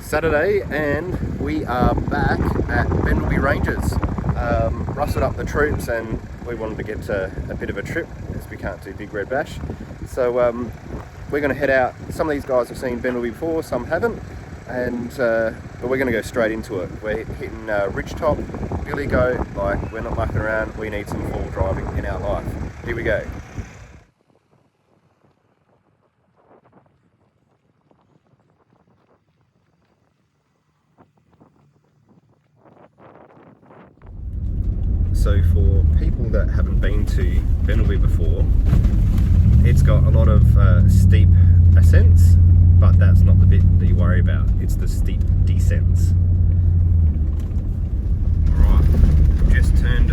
Saturday, and we are back at Bendelby Ranges. Rustled up the troops, and we wanted to get to a bit of a trip as we can't do Big Red Bash. So we're going to head out. Some of these guys have seen Bendelby before, some haven't, and but we're going to go straight into it. We're hitting Ridgetop, Billy Goat. Like, we're not mucking around. We need some full driving in our life. Here we go. So for people that haven't been to Bendelby before, it's got a lot of steep ascents, but that's not the bit that you worry about. It's the steep descents. Alright, we've just turned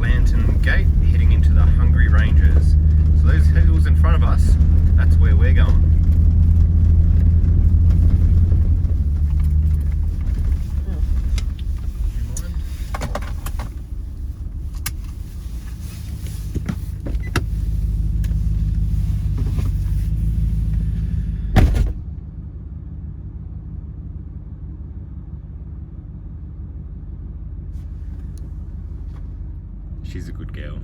Lantern Gate, heading into the Hungry Ranges. So those hills in front of us, that's where we're going. She's a good girl.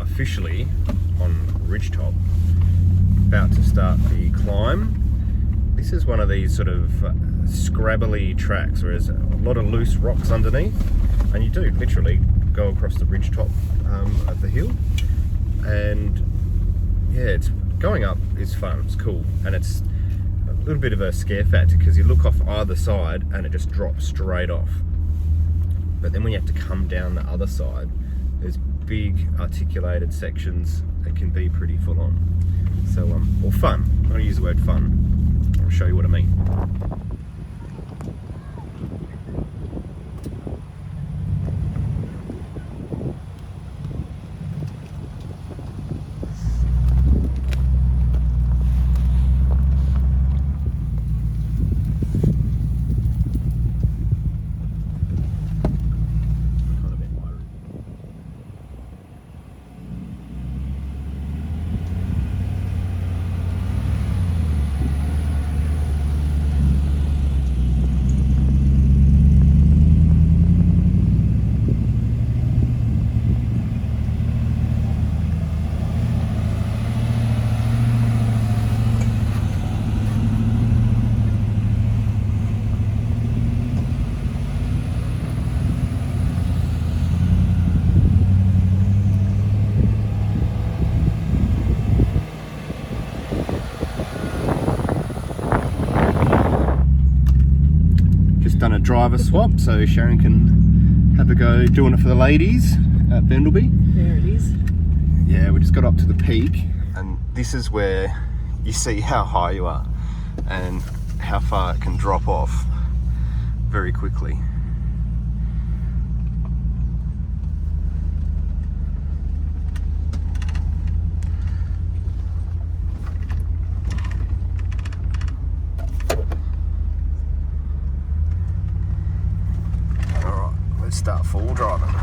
Officially on Ridgetop, about to start the climb. This is one of these sort of scrabbly tracks where there's a lot of loose rocks underneath, and you do literally go across the ridgetop of the hill, and yeah, it's going up is fun, it's cool, and it's a little bit of a scare factor because you look off either side and it just drops straight off. But then when you have to come down the other side, there's big articulated sections that can be pretty full on. So, or fun. I'm going to use the word fun. I'll show you what I mean. Done a driver swap, so Sharon can have a go doing it for the ladies at Bendelby. There it is. Yeah, we just got up to the peak, and this is where you see how high you are and how far it can drop off very quickly. Let's start full driving.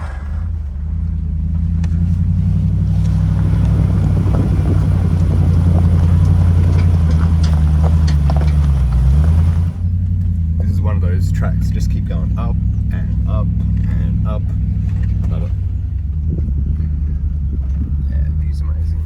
This is one of those tracks, just keep going up and up and up. Love it. Yeah, the view's amazing.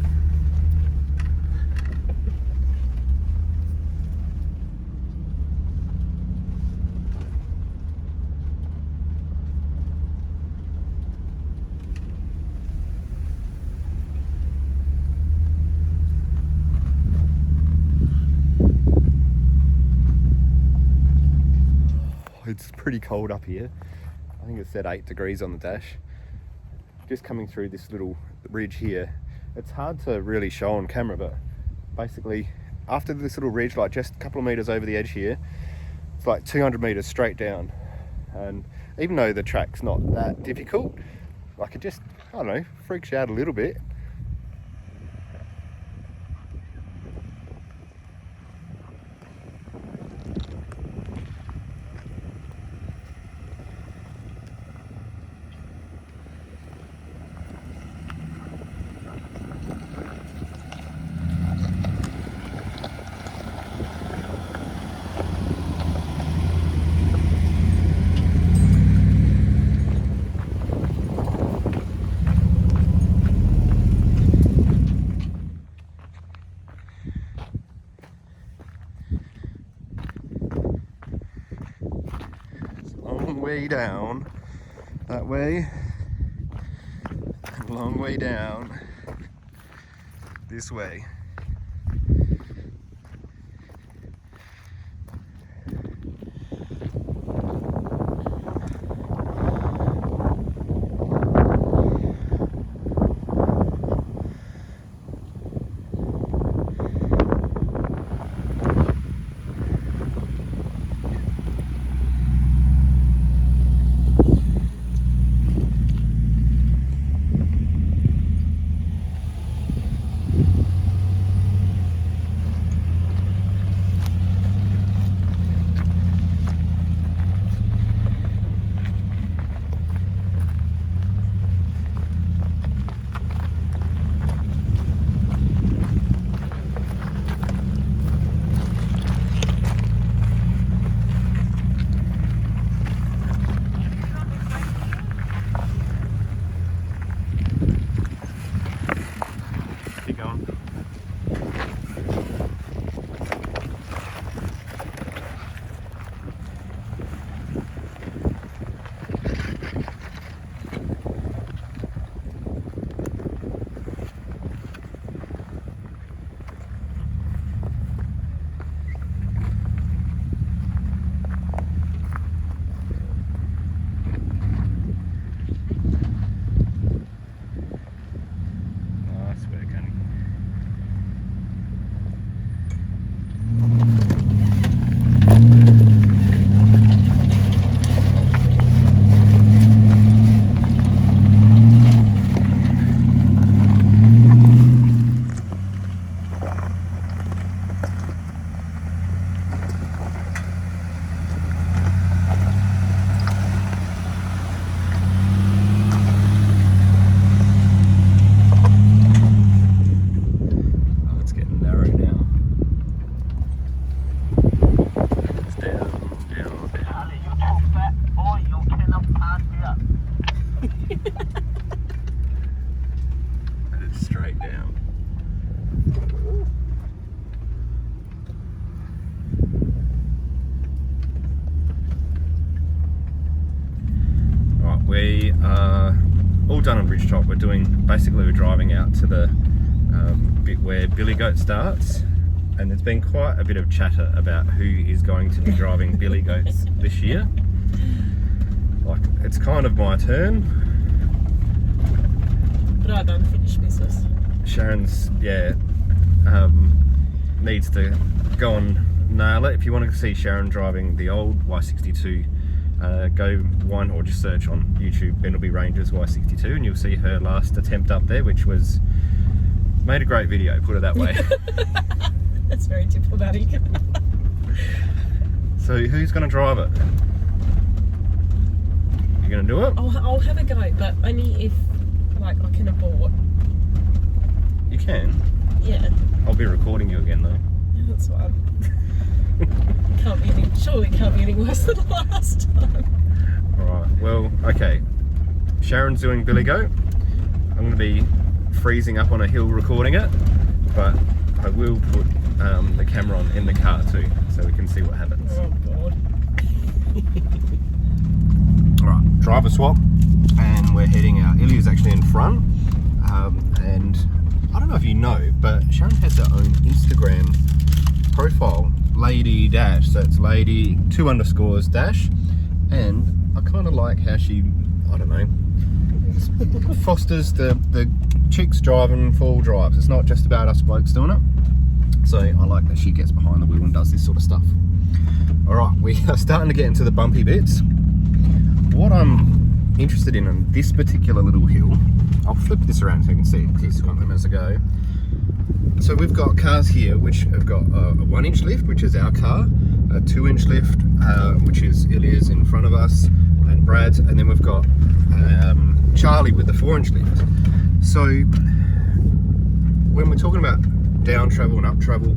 pretty cold up here. I think it said 8 degrees on the dash. Just coming through this little ridge here. It's hard to really show on camera, but basically after this little ridge, like just a couple of meters over the edge here, it's like 200 meters straight down. And even though the track's not that difficult, like it just, I don't know, freaks you out a little bit. Way down that way, a long way down this way. We are all done on Ridgetop. We're driving out to the bit where Billy Goat starts, and there's been quite a bit of chatter about who is going to be driving Billy Goats this year. Like, it's kind of my turn. But I done finished business. Sharon's, needs to go and nail it. If you want to see Sharon driving the old Y62, go one or just search on YouTube Bentley Rangers Y62 and you'll see her last attempt up there, which was made a great video, put it that way. That's very diplomatic. So who's going to drive it? You going to do it? I'll have a go, but only if I can abort. You can? Yeah. I'll be recording you again though. That's fine. Surely can't be any worse than the last time. Alright, well, okay. Sharon's doing Billy Goat. I'm going to be freezing up on a hill recording it, but I will put the camera on in the car too, so we can see what happens. Oh God. Alright, driver swap, and we're heading out. Ilya's actually in front, and I don't know if you know, but Sharon has her own Instagram profile, Lady Dash, so it's Lady 2_dash, And I kind of like how she, I don't know, fosters the chicks driving full drives. It's not just about us blokes doing it. So I like that she gets behind the wheel and does this sort of stuff. All right, we are starting to get into the bumpy bits. What I'm interested in on this particular little hill, I'll flip this around so you can see it because it's got them as I go. So we've got cars here which have got a 1-inch lift, which is our car, a 2-inch lift, which is Ilya's in front of us, and Brad's, and then we've got Charlie with the 4-inch lift. So when we're talking about down travel and up travel,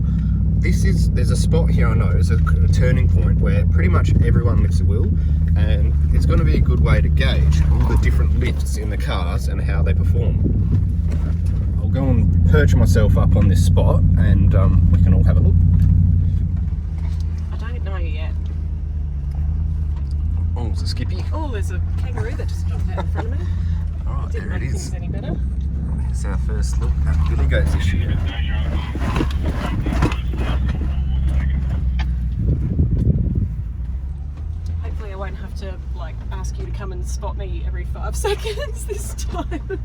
there's a spot here I know, it's a turning point where pretty much everyone lifts a wheel, and it's going to be a good way to gauge all the different lifts in the cars and how they perform. I'll go and perch myself up on this spot and we can all have a look. I don't know yet. Oh, it's a skippy. Oh, there's a kangaroo that just jumped out in front of me. Alright, Didn't there it make is. things any better. Here's our first look at billy goats this year. Hopefully I won't have to like ask you to come and spot me every 5 seconds this time.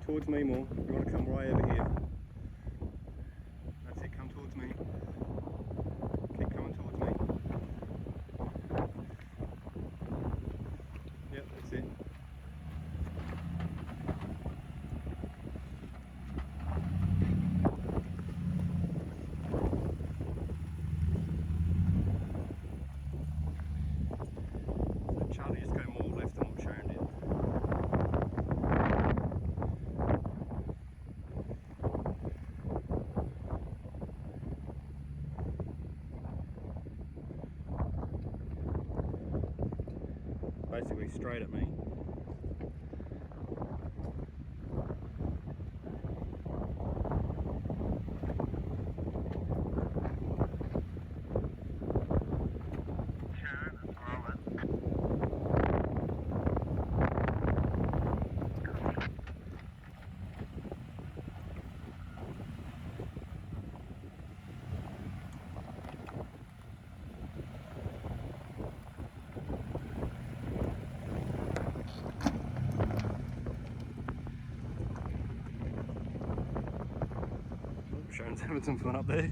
Towards me more. You want to come right over here. That's it, come towards me. Keep coming towards me. Yep, that's it. So Charlie, just go more left than what Sharon did. Basically straight at me. Sharon's having some fun up there.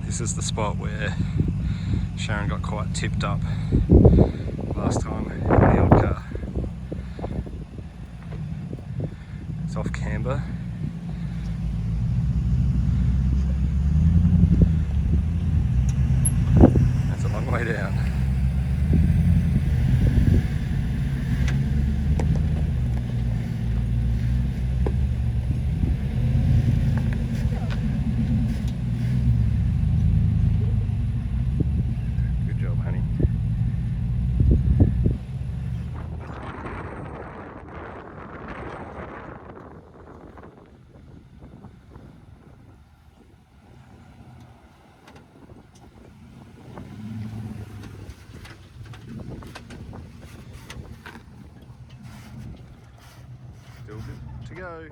This is the spot where Sharon got quite tipped up last time in the old car. It's off Canberra. That's a long way down. Good job, honey. Still good to go.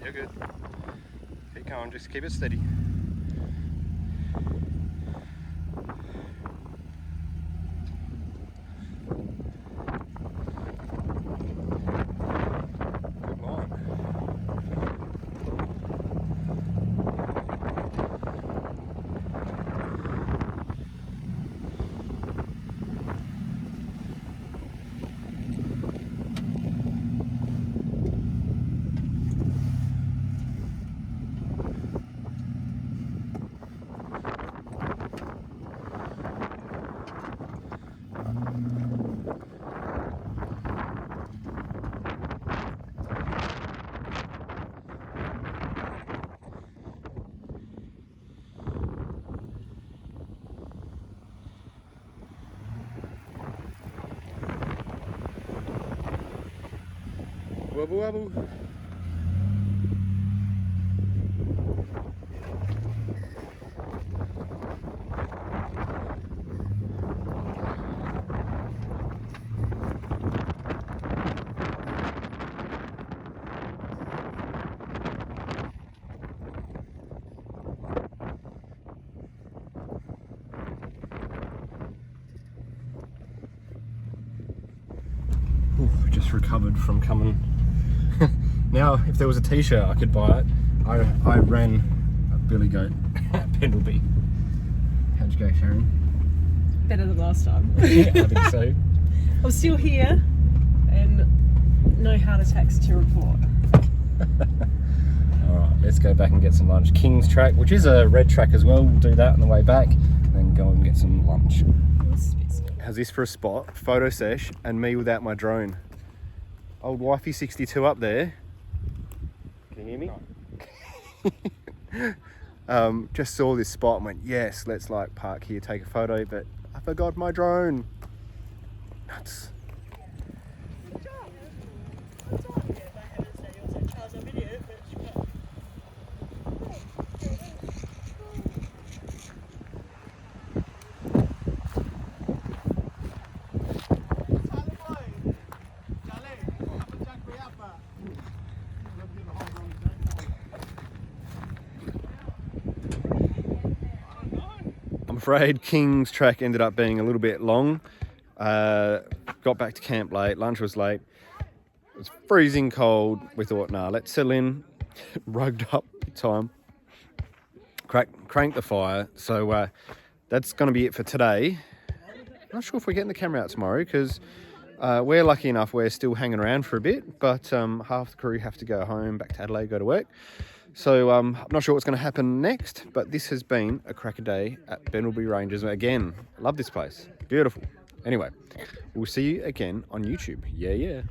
You're good. Keep going, just keep it steady. Good line. Wobble wobble. Just recovered from coming. Now, if there was a t-shirt, I could buy it. I ran a billy goat at Pendleby. How'd you go, Sharon? Better than last time. Yeah, I think so. I'm still here and no heart attacks to report. Alright, let's go back and get some lunch. King's Track, which is a red track as well. We'll do that on the way back and then go and get some lunch. How's this for a spot? Photo sesh and me without my drone. Old wifey 62 up there. Can you hear me? Just saw this spot and went, yes, let's like park here, take a photo, but I forgot my drone. Nuts. I'm afraid King's Track ended up being a little bit long. Got back to camp late, lunch was late. It was freezing cold. We thought, nah, let's settle in. Rugged up big time. Cranked the fire. So that's going to be it for today. Not sure if we're getting the camera out tomorrow because we're lucky enough we're still hanging around for a bit, but half the crew have to go home, back to Adelaide, go to work. So I'm not sure what's going to happen next, but this has been a cracker day at Pendleby Ranges. Again, love this place. Beautiful. Anyway, we'll see you again on YouTube. Yeah.